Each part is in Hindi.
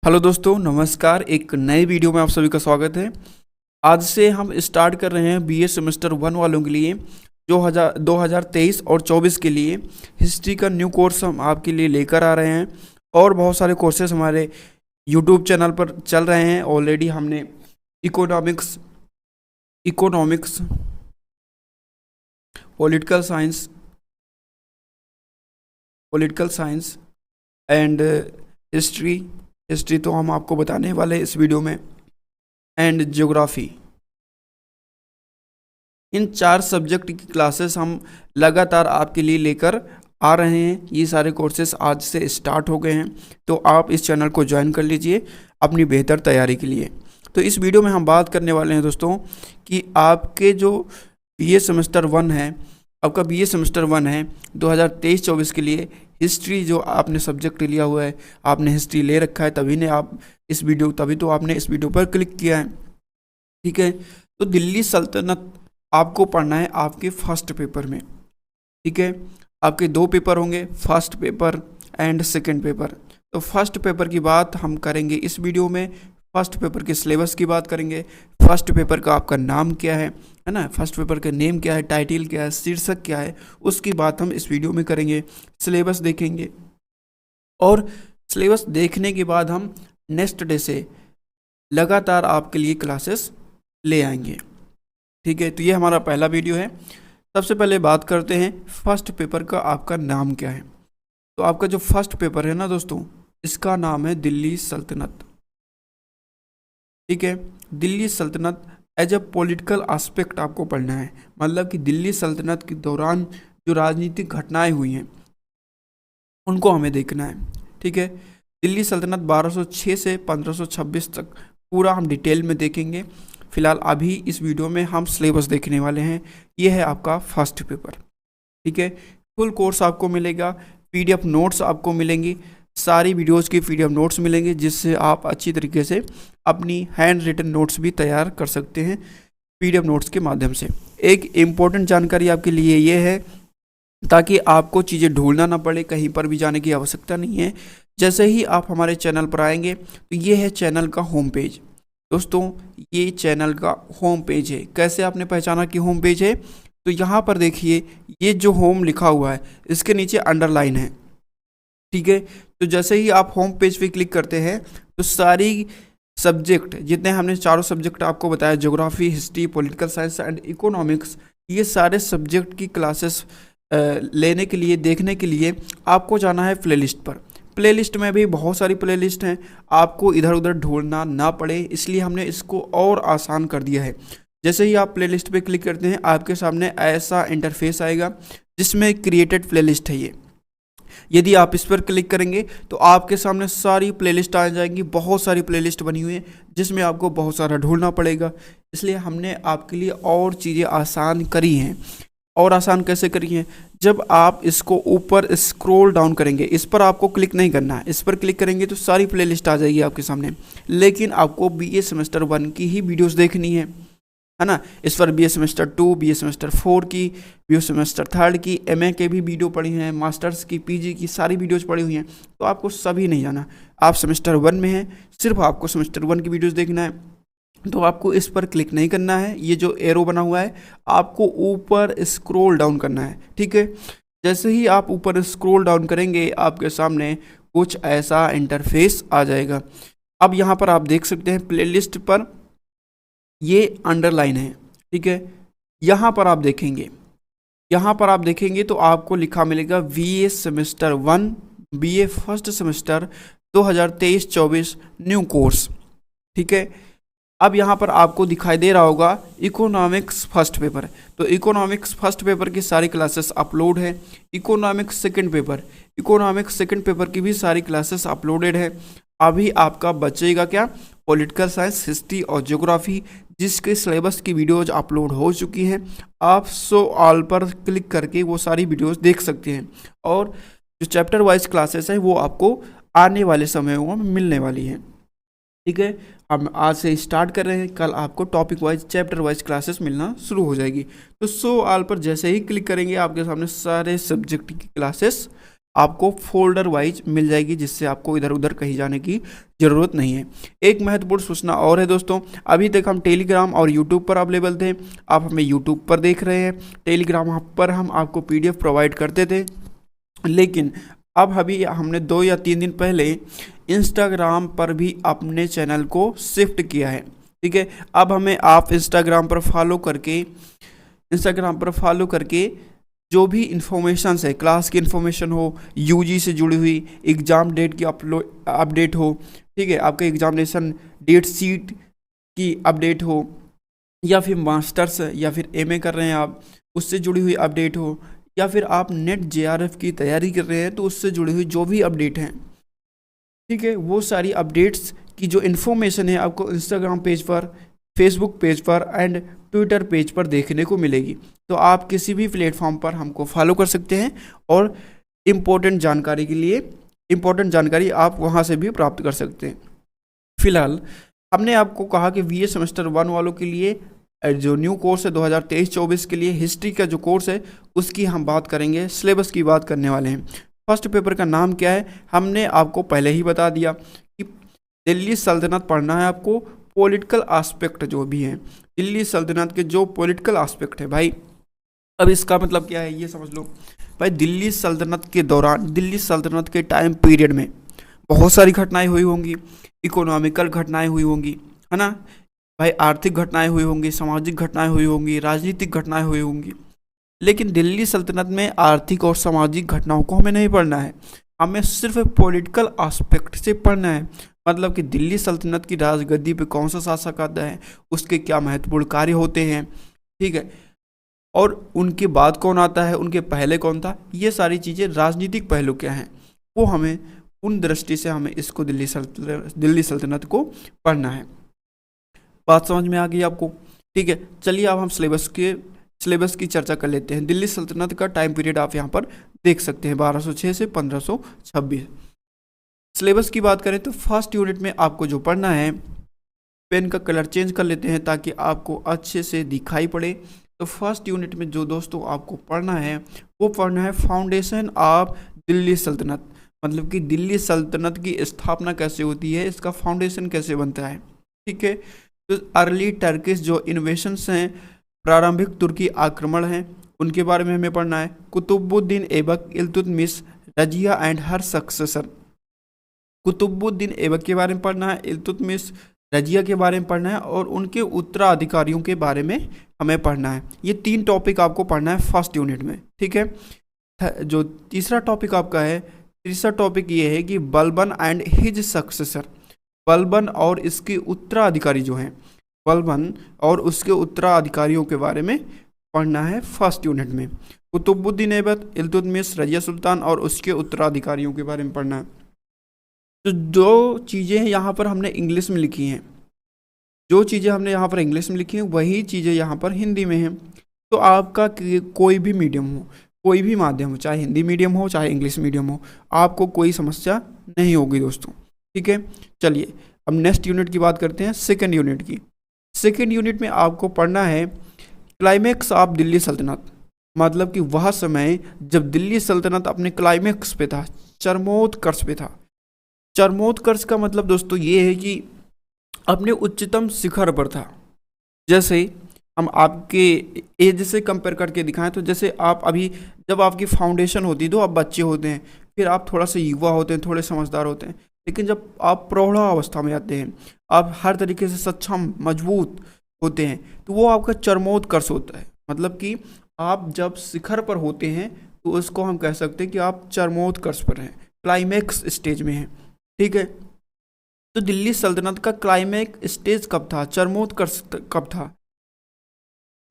हेलो दोस्तों, नमस्कार। एक नए वीडियो में आप सभी का स्वागत है। आज से हम स्टार्ट कर रहे हैं बीए सेमेस्टर 1 वालों के लिए जो 2023 और 24 के लिए हिस्ट्री का न्यू कोर्स हम आपके लिए लेकर आ रहे हैं। और बहुत सारे कोर्सेज हमारे यूट्यूब चैनल पर चल रहे हैं। ऑलरेडी हमने economics, political science and history तो हम आपको बताने वाले हैं इस वीडियो में, एंड ज्योग्राफी। इन 4 सब्जेक्ट की क्लासेस हम लगातार आपके लिए लेकर आ रहे हैं। ये सारे कोर्सेज आज से स्टार्ट हो गए हैं, तो आप इस चैनल को ज्वाइन कर लीजिए अपनी बेहतर तैयारी के लिए। तो इस वीडियो में हम बात करने वाले हैं दोस्तों कि आपके जो बीए सेमेस्टर 1 है, आपका बीए सेमेस्टर 1 है 2023-24 के लिए हिस्ट्री जो आपने सब्जेक्ट लिया हुआ है, आपने हिस्ट्री ले रखा है, तभी तो आपने इस वीडियो पर क्लिक किया है। ठीक है, तो दिल्ली सल्तनत आपको पढ़ना है आपके फर्स्ट पेपर में। ठीक है, आपके 2 पेपर होंगे, first paper and second paper. तो फर्स्ट पेपर की बात हम करेंगे इस वीडियो में। फर्स्ट पेपर के सिलेबस की बात करेंगे। फर्स्ट पेपर का आपका नाम क्या है ना, फर्स्ट पेपर का नेम क्या है, टाइटल क्या है, शीर्षक क्या है, उसकी बात हम इस वीडियो में करेंगे। सिलेबस देखेंगे और सिलेबस देखने के बाद हम नेक्स्ट डे से लगातार आपके लिए क्लासेस ले आएंगे। ठीक है, तो ये हमारा पहला वीडियो है। सबसे पहले बात करते हैं फर्स्ट पेपर का आपका नाम क्या है। तो आपका जो फर्स्ट पेपर है ना दोस्तों, इसका नाम है दिल्ली सल्तनत। ठीक है, दिल्ली सल्तनत एज ए पॉलिटिकल एस्पेक्ट आपको पढ़ना है। मतलब कि दिल्ली सल्तनत के दौरान जो राजनीतिक घटनाएं हुई हैं उनको हमें देखना है। ठीक है, दिल्ली सल्तनत 1206 से 1526 तक पूरा हम डिटेल में देखेंगे। फिलहाल अभी इस वीडियो में हम सिलेबस देखने वाले हैं। ये है आपका फर्स्ट पेपर। ठीक है, फुल कोर्स आपको मिलेगा, पीडीएफ नोट्स आपको मिलेंगी, सारी वीडियोस की पीडीएफ नोट्स मिलेंगे, जिससे आप अच्छी तरीके से अपनी हैंड रिटन नोट्स भी तैयार कर सकते हैं पीडीएफ नोट्स के माध्यम से। एक इम्पोर्टेंट जानकारी आपके लिए ये है, ताकि आपको चीज़ें ढूंढना ना पड़े, कहीं पर भी जाने की आवश्यकता नहीं है। जैसे ही आप हमारे चैनल पर आएंगे तो ये है चैनल का होम पेज। दोस्तों, ये चैनल का होम पेज है। कैसे आपने पहचाना कि होम पेज है? तो यहाँ पर देखिए, ये जो होम लिखा हुआ है इसके नीचे अंडरलाइन है। ठीक है, तो जैसे ही आप होम पेज पे क्लिक करते हैं तो सारी सब्जेक्ट, जितने हमने चारों सब्जेक्ट आपको बताया, geography, history, political science and economics, ये सारे सब्जेक्ट की क्लासेस लेने के लिए, देखने के लिए आपको जाना है प्लेलिस्ट पर। प्लेलिस्ट में भी बहुत सारी प्लेलिस्ट हैं, आपको इधर उधर ढूंढना ना पड़े, इसलिए हमने इसको और आसान कर दिया है। जैसे ही आप प्लेलिस्ट पे क्लिक करते हैं, आपके सामने ऐसा इंटरफेस आएगा जिसमें क्रिएटेड प्लेलिस्ट है ये। यदि आप इस पर क्लिक करेंगे तो आपके सामने सारी प्लेलिस्ट आ जाएंगी। बहुत सारी प्लेलिस्ट बनी हुई है जिसमें आपको बहुत सारा ढूंढना पड़ेगा, इसलिए हमने आपके लिए और चीज़ें आसान करी हैं। और आसान कैसे करी है? जब आप इसको ऊपर स्क्रॉल डाउन करेंगे, इस पर आपको क्लिक नहीं करना है, इस पर क्लिक करेंगे तो सारी प्लेलिस्ट आ जाएगी आपके सामने। लेकिन आपको बीए सेमेस्टर 1 की ही वीडियोस देखनी है ना। इस पर बीए सेमेस्टर 2, बीए सेमेस्टर 4 की, बीए सेमेस्टर 3 की, एमए के भी वीडियो पड़ी हैं, मास्टर्स की, पीजी की सारी वीडियोस पड़ी हुई हैं। तो आपको सभी नहीं जाना, आप सेमेस्टर 1 में हैं, सिर्फ आपको सेमेस्टर 1 की वीडियोस देखना है। तो आपको इस पर क्लिक नहीं करना है, ये जो एरो बना हुआ है आपको ऊपर स्क्रॉल डाउन करना है। ठीक है, जैसे ही आप ऊपर स्क्रॉल डाउन करेंगे आपके सामने कुछ ऐसा इंटरफेस आ जाएगा। अब यहाँ पर आप देख सकते हैं प्लेलिस्ट पर ये अंडरलाइन है। ठीक है, यहाँ पर आप देखेंगे तो आपको लिखा मिलेगा BA semester 1, BA first semester 2023-24 new course. ठीक है, अब यहाँ पर आपको दिखाई दे रहा होगा इकोनॉमिक्स फर्स्ट पेपर। तो इकोनॉमिक्स फर्स्ट पेपर की सारी क्लासेस अपलोड है। इकोनॉमिक्स सेकंड पेपर की भी सारी क्लासेस अपलोडेड है। अभी आपका बचेगा क्या? पॉलिटिकल साइंस, हिस्ट्री और ज्योग्राफी, जिसके सिलेबस की वीडियोज अपलोड हो चुकी हैं। आप शो ऑल पर क्लिक करके वो सारी वीडियोज देख सकते हैं। और जो चैप्टर वाइज क्लासेस हैं वो आपको आने वाले समयों में मिलने वाली हैं। ठीक है, हम आज से स्टार्ट कर रहे हैं, कल आपको topic wise, chapter wise classes मिलना शुरू हो जाएगी। तो शो ऑल पर जैसे ही क्लिक करेंगे आपके सामने सारे सब्जेक्ट की क्लासेस आपको फोल्डर वाइज मिल जाएगी, जिससे आपको इधर उधर कहीं जाने की ज़रूरत नहीं है। एक महत्वपूर्ण सूचना और है दोस्तों, अभी तक हम टेलीग्राम और यूट्यूब पर अवेलेबल थे। आप हमें यूट्यूब पर देख रहे हैं, टेलीग्राम पर हम आपको PDF प्रोवाइड करते थे, लेकिन अब अभी हमने 2 या 3 दिन पहले इंस्टाग्राम पर भी अपने चैनल को शिफ्ट किया है। ठीक है, अब हमें आप इंस्टाग्राम पर फॉलो करके जो भी इन्फॉर्मेशन है, क्लास की इन्फॉर्मेशन हो, UG से जुड़ी हुई एग्ज़ाम डेट की अपडेट हो, ठीक है, आपका एग्जामिनेशन डेट शीट की अपडेट हो, या फिर मास्टर्स या फिर MA कर रहे हैं आप, उससे जुड़ी हुई अपडेट हो, या फिर आप नेट JRF की तैयारी कर रहे हैं तो उससे जुड़ी हुई जो भी अपडेट हैं, ठीक है, वो सारी अपडेट्स की जो इन्फॉर्मेशन है आपको इंस्टाग्राम पेज पर, फेसबुक पेज पर एंड ट्विटर पेज पर देखने को मिलेगी। तो आप किसी भी प्लेटफॉर्म पर हमको फॉलो कर सकते हैं और इम्पोर्टेंट जानकारी आप वहाँ से भी प्राप्त कर सकते हैं। फिलहाल हमने आपको कहा कि VA सेमेस्टर 1 वालों के लिए जो न्यू कोर्स है 2023-24 के लिए हिस्ट्री का जो कोर्स है उसकी हम बात करेंगे, सिलेबस की बात करने वाले हैं। फर्स्ट पेपर का नाम क्या है हमने आपको पहले ही बता दिया कि दिल्ली सल्तनत पढ़ना है आपको। पॉलिटिकल एस्पेक्ट जो भी हैं दिल्ली सल्तनत के, जो पॉलिटिकल एस्पेक्ट है भाई, अब इसका मतलब क्या है ये समझ लो भाई। दिल्ली सल्तनत के दौरान, दिल्ली सल्तनत के टाइम पीरियड में बहुत सारी घटनाएं हुई होंगी, इकोनॉमिकल घटनाएं हुई होंगी, है ना भाई, आर्थिक घटनाएं हुई होंगी, सामाजिक घटनाएं हुई होंगी, राजनीतिक घटनाएं हुई होंगी। लेकिन दिल्ली सल्तनत में आर्थिक और सामाजिक घटनाओं को हमें नहीं पढ़ना है, हमें सिर्फ पॉलिटिकल एस्पेक्ट से पढ़ना है। मतलब कि दिल्ली सल्तनत की राजगद्दी पे कौन सा शासक आता है, उसके क्या महत्वपूर्ण कार्य होते हैं, ठीक है, और उनके बाद कौन आता है, उनके पहले कौन था, ये सारी चीज़ें, राजनीतिक पहलू क्या हैं, वो हमें उन दृष्टि से हमें इसको दिल्ली सल्तनत को पढ़ना है। बात समझ में आ गई आपको? ठीक है, चलिए अब हम सिलेबस की चर्चा कर लेते हैं। दिल्ली सल्तनत का टाइम पीरियड आप यहाँ पर देख सकते हैं 1206 से 1526। सिलेबस की बात करें तो फर्स्ट यूनिट में आपको जो पढ़ना है, पेन का कलर चेंज कर लेते हैं ताकि आपको अच्छे से दिखाई पड़े। तो फर्स्ट यूनिट में जो दोस्तों आपको पढ़ना है वो पढ़ना है फाउंडेशन ऑफ दिल्ली सल्तनत, मतलब कि दिल्ली सल्तनत की स्थापना कैसे होती है, इसका फाउंडेशन कैसे बनता है। ठीक है, तो अर्ली टर्किश जो इन्वेशंस हैं, प्रारंभिक तुर्की आक्रमण हैं, उनके बारे में हमें पढ़ना है। Qutubuddin Aibak, Iltutmish, Razia and her successor. Qutubuddin Aibak के बारे में पढ़ना है, इल्तुतमिश, रजिया के बारे में पढ़ना है और उनके उत्तराधिकारियों के बारे में हमें पढ़ना है। ये 3 टॉपिक आपको पढ़ना है फर्स्ट यूनिट में। ठीक है, जो तीसरा टॉपिक आपका है, तीसरा टॉपिक ये है कि Balban and his successor. Balban और इसके उत्तराधिकारी जो हैं, बलबन और उसके उत्तराधिकारियों के बारे में पढ़ना है फर्स्ट यूनिट में। कुतुबुद्दीन ऐबक, इल्तुतमिश, रजिया सुल्तान और उसके उत्तराधिकारियों के बारे में पढ़ना है। तो जो चीज़ें यहाँ पर हमने इंग्लिश में लिखी हैं, जो चीज़ें हमने यहाँ पर इंग्लिश में लिखी हैं वही चीज़ें यहाँ पर हिंदी में हैं। तो आपका कोई भी मीडियम हो, कोई भी माध्यम हो, चाहे हिंदी मीडियम हो चाहे इंग्लिश मीडियम हो, आपको कोई समस्या नहीं होगी दोस्तों। ठीक है, चलिए अब नेक्स्ट यूनिट की बात करते हैं, सेकेंड यूनिट की। सेकेंड यूनिट में आपको पढ़ना है क्लाइमेक्स ऑफ दिल्ली सल्तनत, मतलब कि वह समय जब दिल्ली सल्तनत अपने क्लाइमेक्स पे था, चरमोत्कर्ष पे था। चरमोत्कर्ष का मतलब दोस्तों ये है कि अपने उच्चतम शिखर पर था। जैसे हम आपके एज से कंपेयर करके दिखाएं तो जैसे आप अभी जब आपकी फाउंडेशन होती है तो आप बच्चे होते हैं, फिर आप थोड़ा सा युवा होते हैं, थोड़े समझदार होते हैं, लेकिन जब आप प्रौढ़ावस्था में आते हैं, आप हर तरीके से सक्षम मजबूत होते हैं, तो वो आपका चरमोत्कर्ष होता है। मतलब कि आप जब शिखर पर होते हैं तो उसको हम कह सकते हैं कि आप चरमोत्कर्ष पर हैं, क्लाइमेक्स स्टेज में हैं। ठीक है, तो दिल्ली सल्तनत का क्लाइमेक्स स्टेज कब था, चरमोत्कर्ष कब था,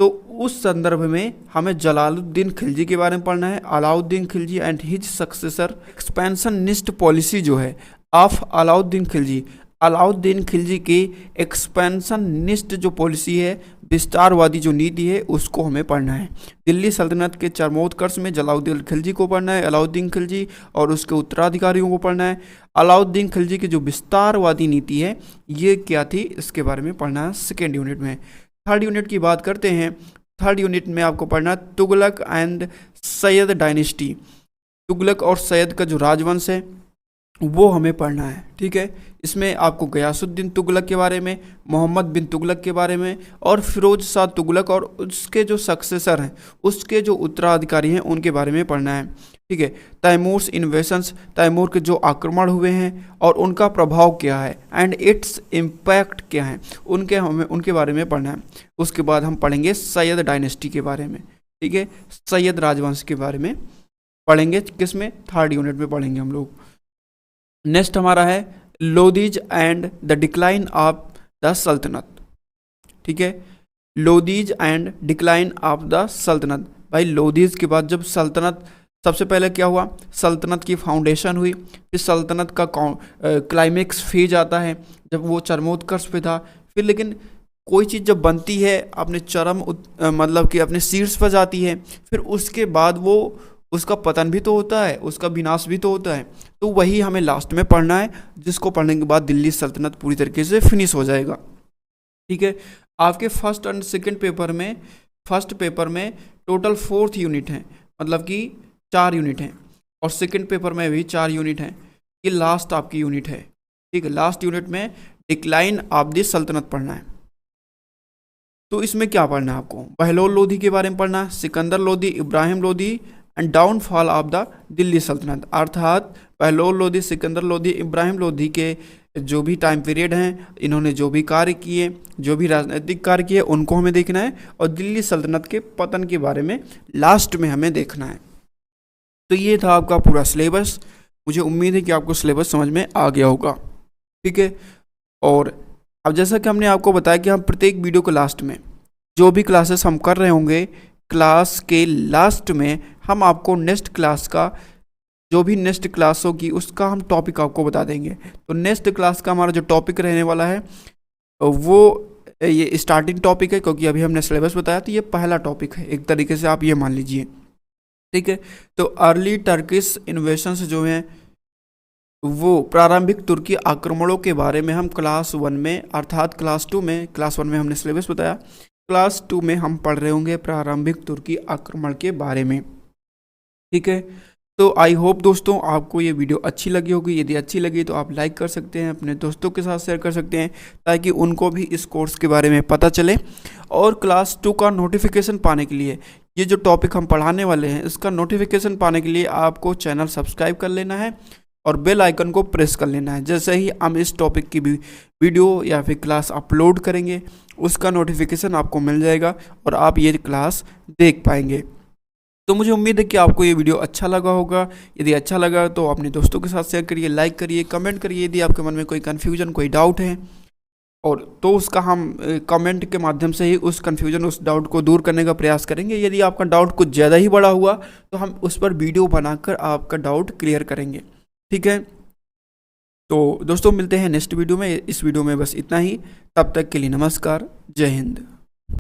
तो उस संदर्भ में हमें जलालुद्दीन खिलजी के बारे में पढ़ना है। Alauddin Khilji and his successor, expansionist policy जो है ऑफ अलाउद्दीन खिलजी, अलाउद्दीन खिलजी की एक्सपेंशनिस्ट जो पॉलिसी है, विस्तारवादी जो नीति है, उसको हमें पढ़ना है। दिल्ली सल्तनत के चरमोत्कर्ष में जलालुद्दीन खिलजी को पढ़ना है, अलाउद्दीन खिलजी और उसके उत्तराधिकारियों को पढ़ना है। अलाउद्दीन खिलजी की जो विस्तारवादी नीति है ये क्या थी, इसके बारे में पढ़ना है सेकेंड यूनिट में। थर्ड यूनिट की बात करते हैं। थर्ड यूनिट में आपको पढ़ना है तुगलक एंड सैयद डायनेस्टी। तुगलक और सैयद का जो राजवंश है वो हमें पढ़ना है। ठीक है, इसमें आपको गयासुद्दीन तुगलक के बारे में, मोहम्मद बिन तुगलक के बारे में और फिरोज शाह तुगलक और उसके जो सक्सेसर हैं, उसके जो उत्तराधिकारी हैं, उनके बारे में पढ़ना है। ठीक है, तैमूर्स इन्वेशंस, तैमूर के जो आक्रमण हुए हैं और उनका प्रभाव क्या है, एंड इट्स इम्पैक्ट क्या है, उनके बारे में पढ़ना है। उसके बाद हम पढ़ेंगे सैयद डायनेस्टी के बारे में। ठीक है, सैयद राजवंश के बारे में पढ़ेंगे, किसमें, 3rd यूनिट में पढ़ेंगे हम लोग। नेक्स्ट हमारा है Lodis and the decline of the sultanate. ठीक है, Lodis and decline of the sultanate. भाई लोदीज के बाद जब सल्तनत, सबसे पहले क्या हुआ, सल्तनत की फाउंडेशन हुई, फिर सल्तनत का क्लाइमेक्स फेज आता है जब वो चरमोत्कर्ष पे था। फिर लेकिन कोई चीज़ जब बनती है अपने चरम मतलब कि अपने शीर्ष पर जाती है, फिर उसके बाद वो उसका पतन भी तो होता है, उसका विनाश भी तो होता है। तो वही हमें लास्ट में पढ़ना है, जिसको पढ़ने के बाद दिल्ली सल्तनत पूरी तरीके से फिनिश हो जाएगा। ठीक है, आपके फर्स्ट एंड सेकंड पेपर में, फर्स्ट पेपर में टोटल 4th यूनिट है, मतलब कि 4 यूनिट हैं, और सेकंड पेपर में भी 4 यूनिट हैं। ये लास्ट आपकी यूनिट है। ठीक है, लास्ट यूनिट में डिक्लाइन ऑफ द सल्तनत पढ़ना है। तो इसमें क्या पढ़ना है आपको, बहलोल लोधी के बारे में पढ़ना है, Sikandar Lodhi, Ibrahim Lodhi and downfall of the Delhi सल्तनत। अर्थात बहलोल लोधी, सिकंदर लोधी, इब्राहिम लोधी के जो भी टाइम पीरियड हैं, इन्होंने जो भी कार्य किए, जो भी राजनीतिक कार्य किए, उनको हमें देखना है, और दिल्ली सल्तनत के पतन के बारे में लास्ट में हमें देखना है। तो ये था आपका पूरा सिलेबस। मुझे उम्मीद है कि आपको सिलेबस समझ में आ गया होगा। ठीक है, और अब जैसा कि हमने आपको बताया कि हम प्रत्येक वीडियो के लास्ट में जो भी क्लासेस हम कर रहे होंगे, क्लास के लास्ट में हम आपको नेक्स्ट क्लास का, जो भी नेक्स्ट क्लास होगी उसका हम टॉपिक आपको बता देंगे। तो नेक्स्ट क्लास का हमारा जो टॉपिक रहने वाला है वो ये स्टार्टिंग टॉपिक है, क्योंकि अभी हमने सिलेबस बताया, तो ये पहला टॉपिक है एक तरीके से, आप ये मान लीजिए। ठीक है, तो अर्ली टर्किश इन्वेशंस जो हैं, वो प्रारंभिक तुर्की आक्रमणों के बारे में हम क्लास 1 में, अर्थात क्लास 2 में, क्लास 1 में हमने सिलेबस बताया, क्लास 2 में हम पढ़ रहे होंगे प्रारंभिक तुर्की आक्रमण के बारे में। ठीक है, तो आई होप दोस्तों आपको ये वीडियो अच्छी लगी होगी। यदि अच्छी लगी तो आप लाइक कर सकते हैं, अपने दोस्तों के साथ शेयर कर सकते हैं, ताकि उनको भी इस कोर्स के बारे में पता चले। और क्लास 2 का नोटिफिकेशन पाने के लिए, ये जो टॉपिक हम पढ़ाने वाले हैं, इसका नोटिफिकेशन पाने के लिए आपको चैनल सब्सक्राइब कर लेना है और बेल आइकन को प्रेस कर लेना है। जैसे ही हम इस टॉपिक की भी वीडियो या फिर क्लास अपलोड करेंगे, उसका नोटिफिकेशन आपको मिल जाएगा और आप ये क्लास देख पाएंगे। तो मुझे उम्मीद है कि आपको ये वीडियो अच्छा लगा होगा। यदि अच्छा लगा तो अपने दोस्तों के साथ शेयर करिए, लाइक करिए, कमेंट करिए। यदि आपके मन में कोई कन्फ्यूजन, कोई डाउट है, और तो उसका हम कमेंट के माध्यम से ही उस कन्फ्यूजन, उस डाउट को दूर करने का प्रयास करेंगे। यदि आपका डाउट कुछ ज़्यादा ही बड़ा हुआ तो हम उस पर वीडियो बनाकर आपका डाउट क्लियर करेंगे। ठीक है, तो दोस्तों मिलते हैं नेक्स्ट वीडियो में। इस वीडियो में बस इतना ही। तब तक के लिए नमस्कार, जय हिंद।